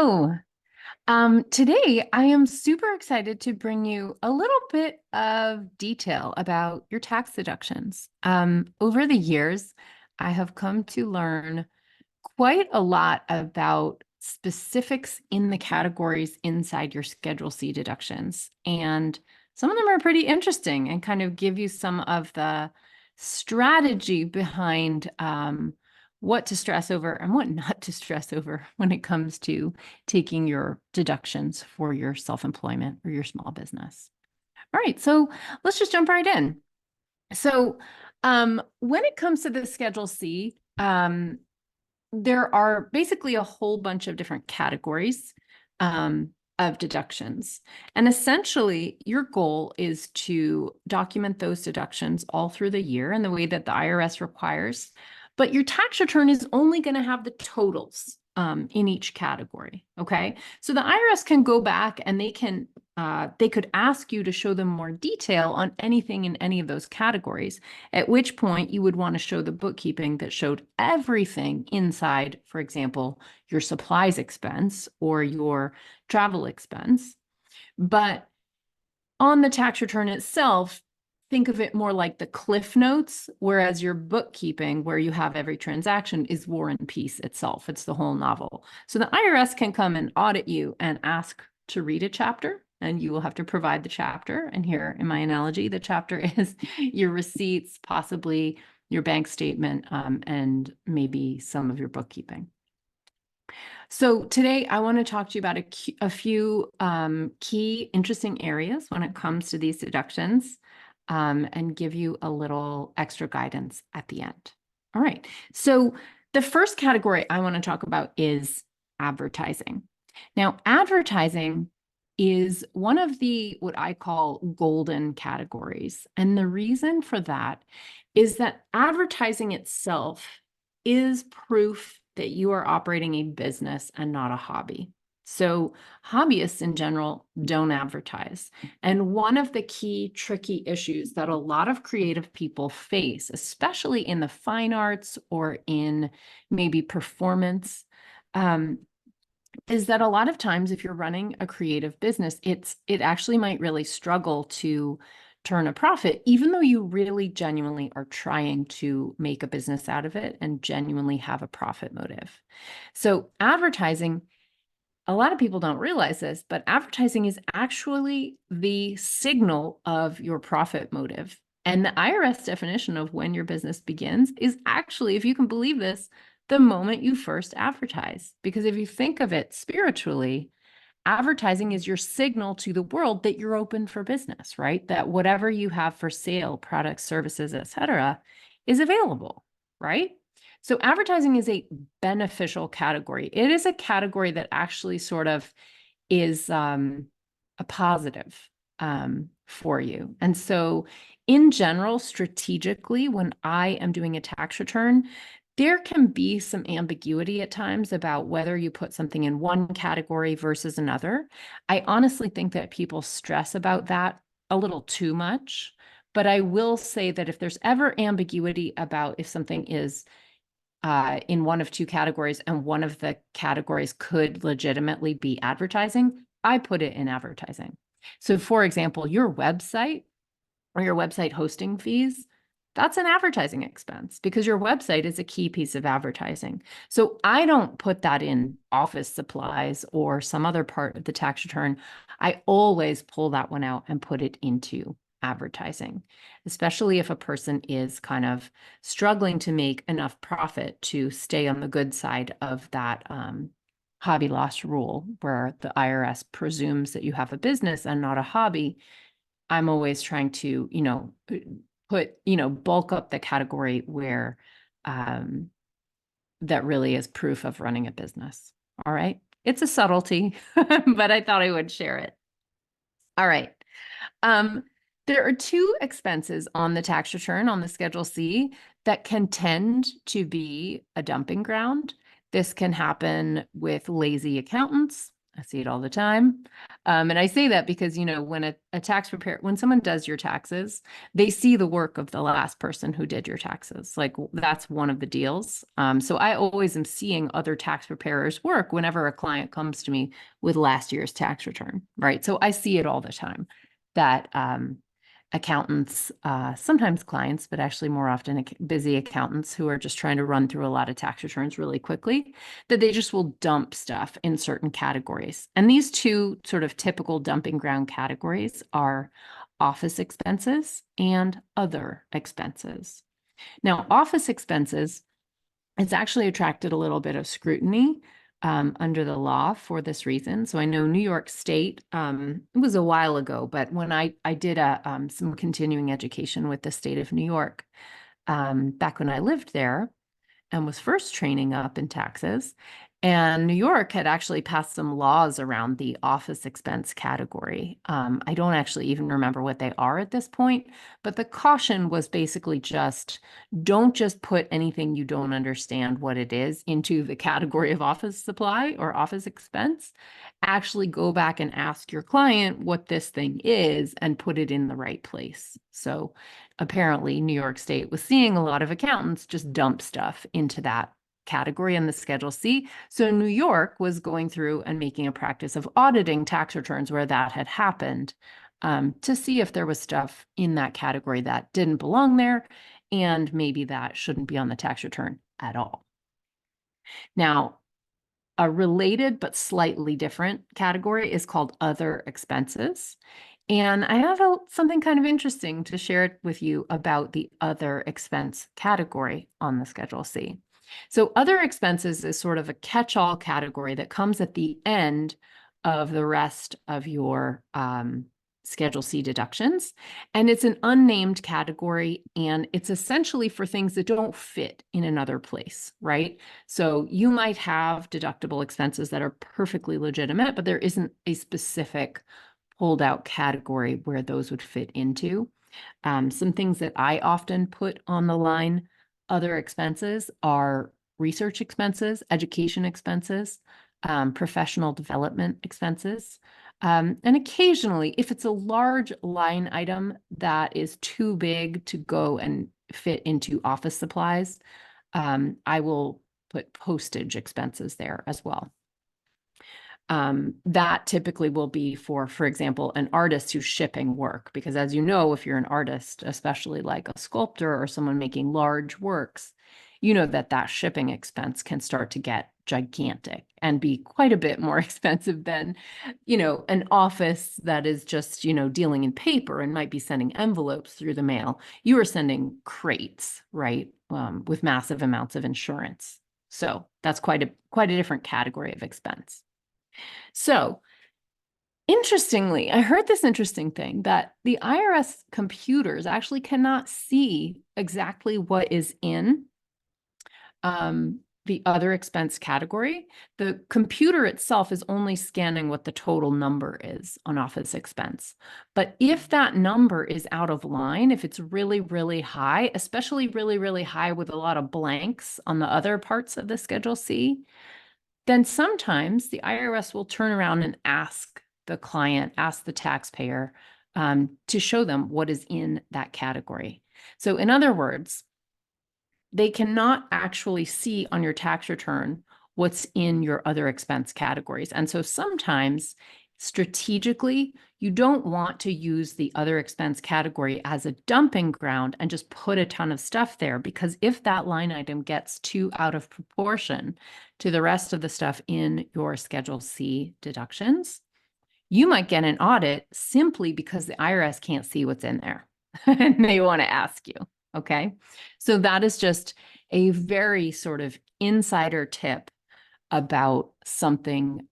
Hello. Today, I am super excited to bring you a little bit of detail about your tax deductions. Over the years, I have come to learn quite a lot about specifics in the categories inside your Schedule C deductions. And some of them are pretty interesting and kind of give you some of the strategy behind what to stress over and what not to stress over when it comes to taking your deductions for your self-employment or your small business. All right, so let's just jump right in. So when it comes to the Schedule C, there are basically a whole bunch of different categories of deductions. And essentially, your goal is to document those deductions all through the year in the way that the IRS requires. But your tax return is only going to have the totals in each category. Okay. So the IRS can go back and they could ask you to show them more detail on anything in any of those categories, at which point you would want to show the bookkeeping that showed everything inside, for example, your supplies expense or your travel expense. But on the tax return itself, think of it more like the cliff notes, whereas your bookkeeping, where you have every transaction, is War and Peace itself. It's the whole novel. So the IRS can come and audit you and ask to read a chapter, and you will have to provide the chapter. And here in my analogy, the chapter is your receipts, possibly your bank statement, and maybe some of your bookkeeping. So today I want to talk to you about a few key interesting areas when it comes to these deductions and give you a little extra guidance at the end. All right. So the first category I want to talk about is advertising. Now, advertising is one of the what I call golden categories. And the reason for that is that advertising itself is proof that you are operating a business and not a hobby. So hobbyists in general don't advertise. And one of the key tricky issues that a lot of creative people face, especially in the fine arts or in maybe performance, is that a lot of times if you're running a creative business, it actually might really struggle to turn a profit, even though you really genuinely are trying to make a business out of it and genuinely have a profit motive. So advertising, a lot of people don't realize this, but advertising is actually the signal of your profit motive. And the IRS definition of when your business begins is actually, if you can believe this, the moment you first advertise. Because if you think of it spiritually, advertising is your signal to the world that you're open for business, right? That whatever you have for sale, products, services, etc., is available, right? So advertising is a beneficial category. It is a category that actually sort of is a positive for you. And so in general, strategically, when I am doing a tax return, there can be some ambiguity at times about whether you put something in one category versus another. I honestly think that people stress about that a little too much, but I will say that if there's ever ambiguity about if something is in one of two categories and one of the categories could legitimately be advertising, I put it in advertising. So for example, your website or your website hosting fees, that's an advertising expense because your website is a key piece of advertising. So I don't put that in office supplies or some other part of the tax return. I always pull that one out and put it into advertising, especially if a person is kind of struggling to make enough profit to stay on the good side of that hobby loss rule, where the IRS presumes that you have a business and not a hobby. I'm always trying to, bulk up the category where that really is proof of running a business. All right. It's a subtlety, but I thought I would share it. All right. There are two expenses on the tax return on the Schedule C that can tend to be a dumping ground. This can happen with lazy accountants. I see it all the time. And I say that because, when a tax preparer, when someone does your taxes, they see the work of the last person who did your taxes. Like that's one of the deals. So I always am seeing other tax preparers work whenever a client comes to me with last year's tax return, right? So I see it all the time that accountants, sometimes clients, but actually more often busy accountants who are just trying to run through a lot of tax returns really quickly, that they just will dump stuff in certain categories. And these two sort of typical dumping ground categories are office expenses and other expenses. Now, office expenses, it's actually attracted a little bit of scrutiny under the law for this reason. So I know New York State, it was a while ago, but when I did some continuing education with the state of New York, back when I lived there and was first training up in taxes, and New York had actually passed some laws around the office expense category. I don't actually even remember what they are at this point, but the caution was basically just don't just put anything you don't understand what it is into the category of office supply or office expense. Actually go back and ask your client what this thing is and put it in the right place. So apparently New York State was seeing a lot of accountants just dump stuff into that category in the Schedule C. So New York was going through and making a practice of auditing tax returns where that had happened, to see if there was stuff in that category that didn't belong there, and maybe that shouldn't be on the tax return at all. Now, a related but slightly different category is called other expenses. And I have something kind of interesting to share with you about the other expense category on the Schedule C. So other expenses is sort of a catch-all category that comes at the end of the rest of your Schedule C deductions. And it's an unnamed category, and it's essentially for things that don't fit in another place, right? So you might have deductible expenses that are perfectly legitimate, but there isn't a specific pulled out category where those would fit into. Some things that I often put on the line, other expenses, are research expenses, education expenses, professional development expenses. And occasionally, if it's a large line item that is too big to go and fit into office supplies, I will put postage expenses there as well. That typically will be for example, an artist who's shipping work, because as you know, if you're an artist, especially like a sculptor or someone making large works, you know that shipping expense can start to get gigantic and be quite a bit more expensive than, an office that is just, dealing in paper and might be sending envelopes through the mail. You are sending crates, right? With massive amounts of insurance. So that's quite a different category of expense. So interestingly, I heard this interesting thing that the IRS computers actually cannot see exactly what is in the other expense category. The computer itself is only scanning what the total number is on office expense. But if that number is out of line, if it's really, really high, especially really, really high with a lot of blanks on the other parts of the Schedule C, then sometimes the IRS will turn around and ask the client, ask the taxpayer, to show them what is in that category. So in other words, they cannot actually see on your tax return what's in your other expense categories. And so sometimes strategically, you don't want to use the other expense category as a dumping ground and just put a ton of stuff there, because if that line item gets too out of proportion to the rest of the stuff in your Schedule C deductions, you might get an audit simply because the IRS can't see what's in there and they want to ask you. Okay. So that is just a very sort of insider tip about something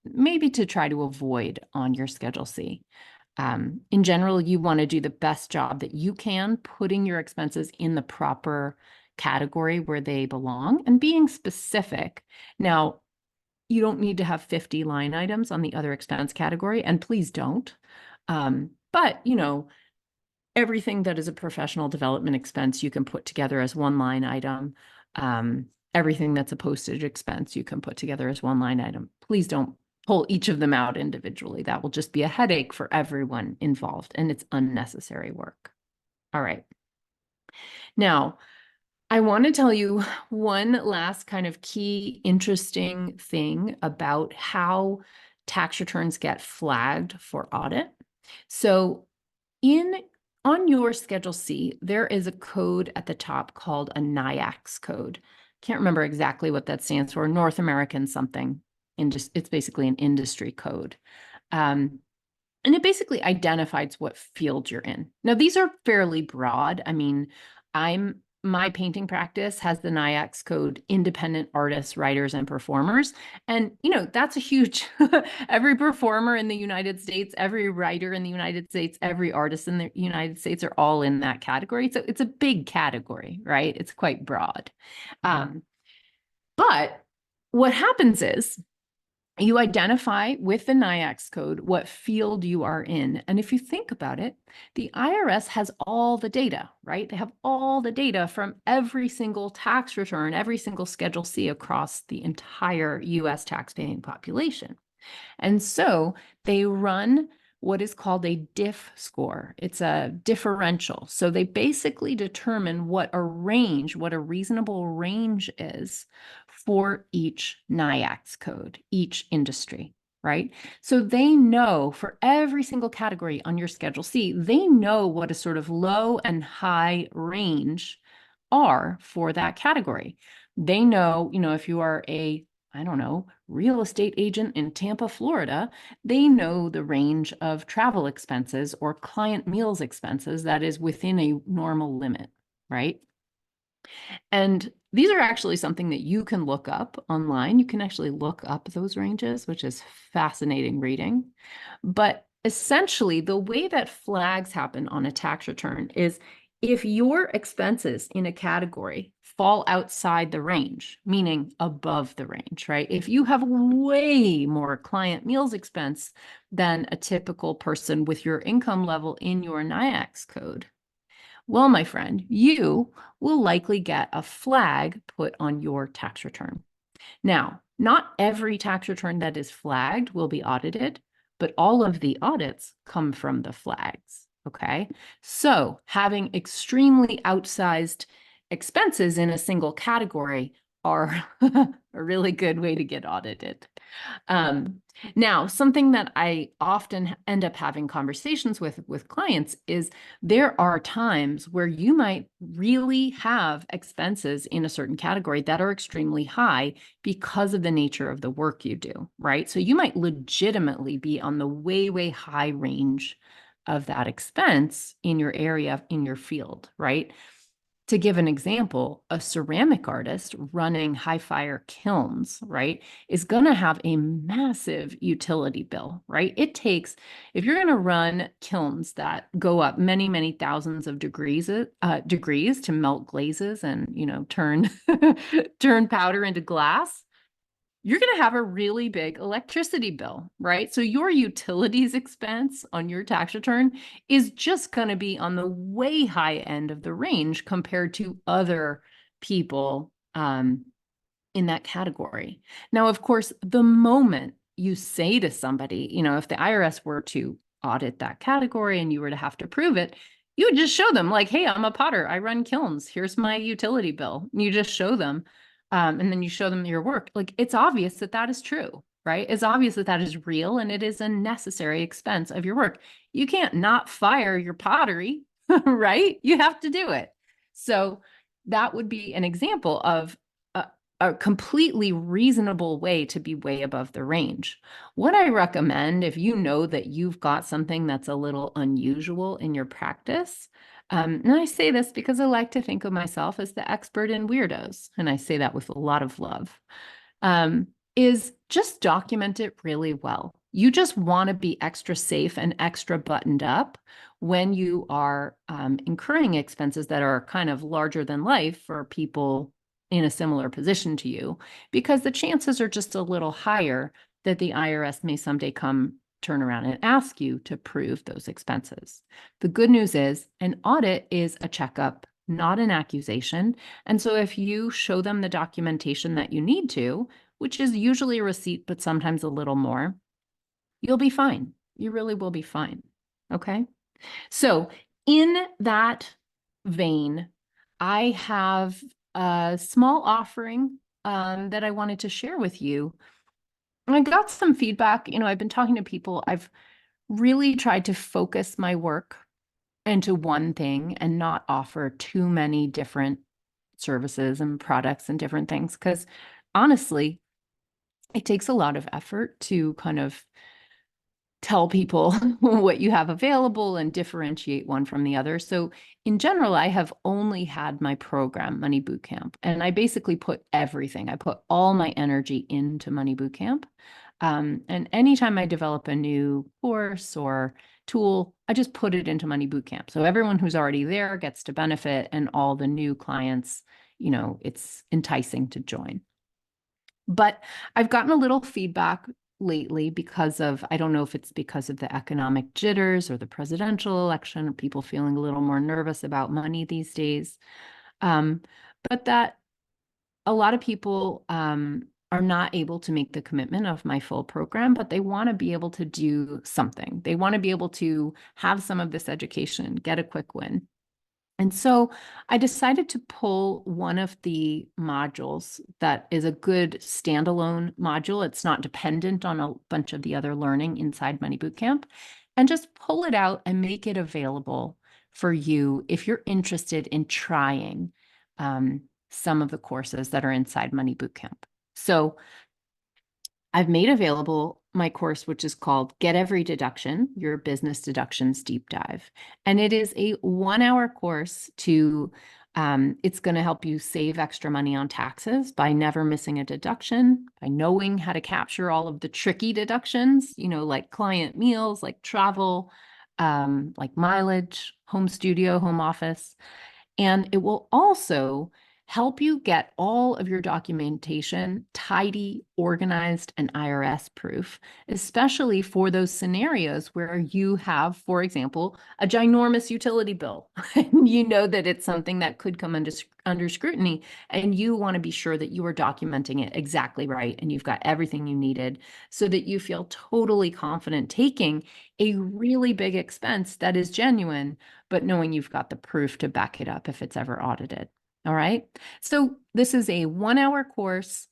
maybe to try to avoid on your Schedule C. In general, you want to do the best job that you can, putting your expenses in the proper category where they belong and being specific. Now, you don't need to have 50 line items on the other expense category, and please don't. But, everything that is a professional development expense, you can put together as one line item. Everything that's a postage expense, you can put together as one line item. Please don't pull each of them out individually. That will just be a headache for everyone involved, and it's unnecessary work. All right. Now, I want to tell you one last kind of key interesting thing about how tax returns get flagged for audit. So on your Schedule C, there is a code at the top called a NIAX code. Can't remember exactly what that stands for, North American something. It's basically an industry code. And it basically identifies what field you're in. Now, these are fairly broad. I mean, my painting practice has the NIAX code, independent artists, writers, and performers. And, that's a huge, every performer in the United States, every writer in the United States, every artist in the United States are all in that category. So it's a big category, right? It's quite broad. But what happens is, you identify with the NIAX code what field you are in. And if you think about it, the IRS has all the data, right? They have all the data from every single tax return, every single Schedule C across the entire US taxpaying population. And so they run what is called a Diff Score. It's a differential. So they basically determine what a reasonable range is for each NIAX code, each industry, right? So they know for every single category on your Schedule C, they know what a sort of low and high range are for that category. They know, if you are I don't know, real estate agent in Tampa, Florida, they know the range of travel expenses or client meals expenses that is within a normal limit, right? And these are actually something that you can look up online. You can actually look up those ranges, which is fascinating reading. But essentially, the way that flags happen on a tax return is if your expenses in a category fall outside the range, meaning above the range, right? If you have way more client meals expense than a typical person with your income level in your NIAX code, well, my friend, you will likely get a flag put on your tax return. Now, not every tax return that is flagged will be audited, but all of the audits come from the flags, okay? So having extremely outsized expenses in a single category are a really good way to get audited. Now, something that I often end up having conversations with clients is there are times where you might really have expenses in a certain category that are extremely high because of the nature of the work you do, right? So you might legitimately be on the way, way high range of that expense in your area, in your field, right? To give an example, a ceramic artist running high fire kilns, right, is going to have a massive utility bill, right? It takes, if you're going to run kilns that go up many, many thousands of degrees to melt glazes and, turn turn powder into glass, you're going to have a really big electricity bill, right? So your utilities expense on your tax return is just going to be on the way high end of the range compared to other people in that category. Now, of course, the moment you say to somebody, if the IRS were to audit that category and you were to have to prove it, you would just show them like, hey, I'm a potter. I run kilns. Here's my utility bill. And you just show them. And then you show them your work. Like, it's obvious that that is true, right? It's obvious that that is real and it is a necessary expense of your work. You can't not fire your pottery, right? You have to do it. So that would be an example of a completely reasonable way to be way above the range. What I recommend, if you know that you've got something that's a little unusual in your practice, and I say this because I like to think of myself as the expert in weirdos, and I say that with a lot of love, is just document it really well. You just want to be extra safe and extra buttoned up when you are incurring expenses that are kind of larger than life for people in a similar position to you, because the chances are just a little higher that the IRS may someday turn around and ask you to prove those expenses. The good news is an audit is a checkup, not an accusation. And so if you show them the documentation that you need to, which is usually a receipt, but sometimes a little more, you'll be fine. You really will be fine. Okay. So in that vein, I have a small offering that I wanted to share with you. And I got some feedback. I've been talking to people. I've really tried to focus my work into one thing and not offer too many different services and products and different things. Because honestly, it takes a lot of effort to kind of tell people what you have available and differentiate one from the other. So in general, I have only had my program, Money Bootcamp, and I basically put everything. I put all my energy into Money Bootcamp. And anytime I develop a new course or tool, I just put it into Money Bootcamp. So everyone who's already there gets to benefit, and all the new clients, it's enticing to join. But I've gotten a little feedback lately because of, I don't know if it's because of the economic jitters or the presidential election, or people feeling a little more nervous about money these days. But that a lot of people are not able to make the commitment of my full program, but they want to be able to do something. They want to be able to have some of this education, get a quick win. And so I decided to pull one of the modules that is a good standalone module. It's not dependent on a bunch of the other learning inside Money Bootcamp, and just pull it out and make it available for you if you're interested in trying some of the courses that are inside Money Bootcamp. So I've made available my course, which is called Get Every Deduction, Your Business Deductions Deep Dive. And it is a 1-hour course it's going to help you save extra money on taxes by never missing a deduction, by knowing how to capture all of the tricky deductions, like client meals, like travel, like mileage, home studio, home office. And it will also help you get all of your documentation tidy, organized, and IRS proof, especially for those scenarios where you have, for example, a ginormous utility bill, and you know that it's something that could come under scrutiny, and you want to be sure that you are documenting it exactly right, and you've got everything you needed so that you feel totally confident taking a really big expense that is genuine, but knowing you've got the proof to back it up if it's ever audited. All right. So this is a 1-hour course.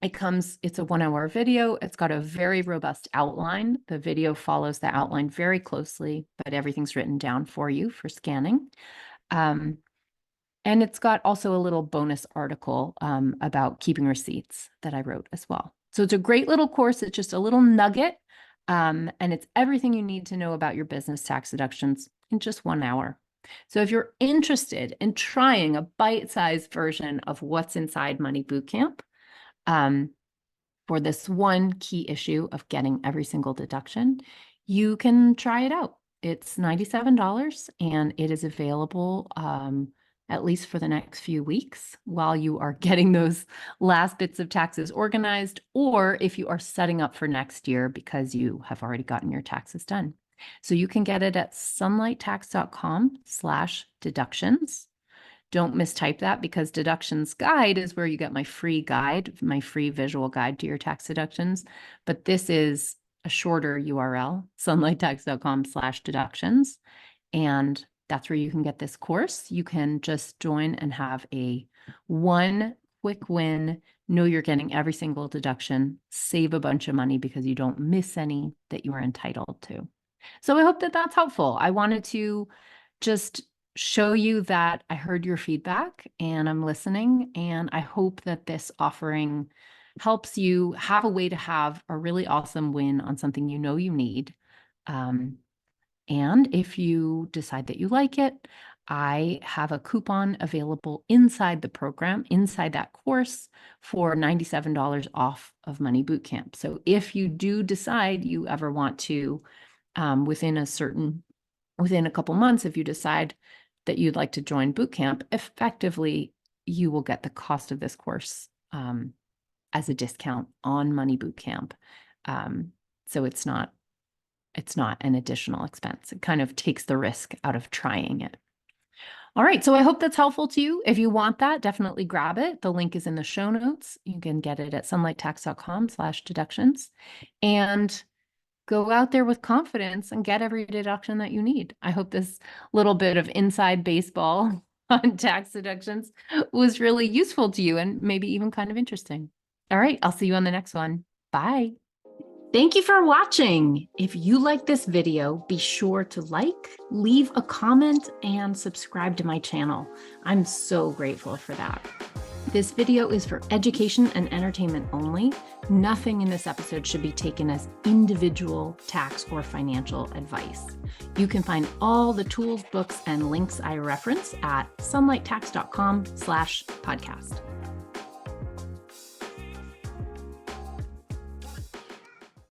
It's a 1-hour video. It's got a very robust outline. The video follows the outline very closely, but everything's written down for you for scanning. And it's got also a little bonus article about keeping receipts that I wrote as well. So it's a great little course. It's just a little nugget. And it's everything you need to know about your business tax deductions in just 1 hour. So if you're interested in trying a bite-sized version of what's inside Money Bootcamp for this one key issue of getting every single deduction, you can try it out. It's $97 and it is available at least for the next few weeks while you are getting those last bits of taxes organized, or if you are setting up for next year because you have already gotten your taxes done. So you can get it at sunlighttax.com/deductions. Don't mistype that, because deductions guide is where you get my free guide, my free visual guide to your tax deductions. But this is a shorter URL, sunlighttax.com/deductions. And that's where you can get this course. You can just join and have a one quick win, know you're getting every single deduction, save a bunch of money because you don't miss any that you are entitled to. So I hope that that's helpful. I wanted to just show you that I heard your feedback and I'm listening. And I hope that this offering helps you have a way to have a really awesome win on something you know you need. And if you decide that you like it, I have a coupon available inside the program, inside that course, for $97 off of Money Bootcamp. So if you do decide you ever want to, within a couple months, if you decide that you'd like to join bootcamp, effectively, you will get the cost of this course as a discount on Money Bootcamp. So it's not an additional expense. It kind of takes the risk out of trying it. All right, so I hope that's helpful to you. If you want that, definitely grab it. The link is in the show notes. You can get it at sunlighttax.com/deductions and go out there with confidence and get every deduction that you need. I hope this little bit of inside baseball on tax deductions was really useful to you and maybe even kind of interesting. All right, I'll see you on the next one. Bye. Thank you for watching. If you like this video, be sure to like, leave a comment, and subscribe to my channel. I'm so grateful for that. This video is for education and entertainment only. Nothing in this episode should be taken as individual tax or financial advice. You can find all the tools, books, and links I reference at sunlighttax.com/podcast.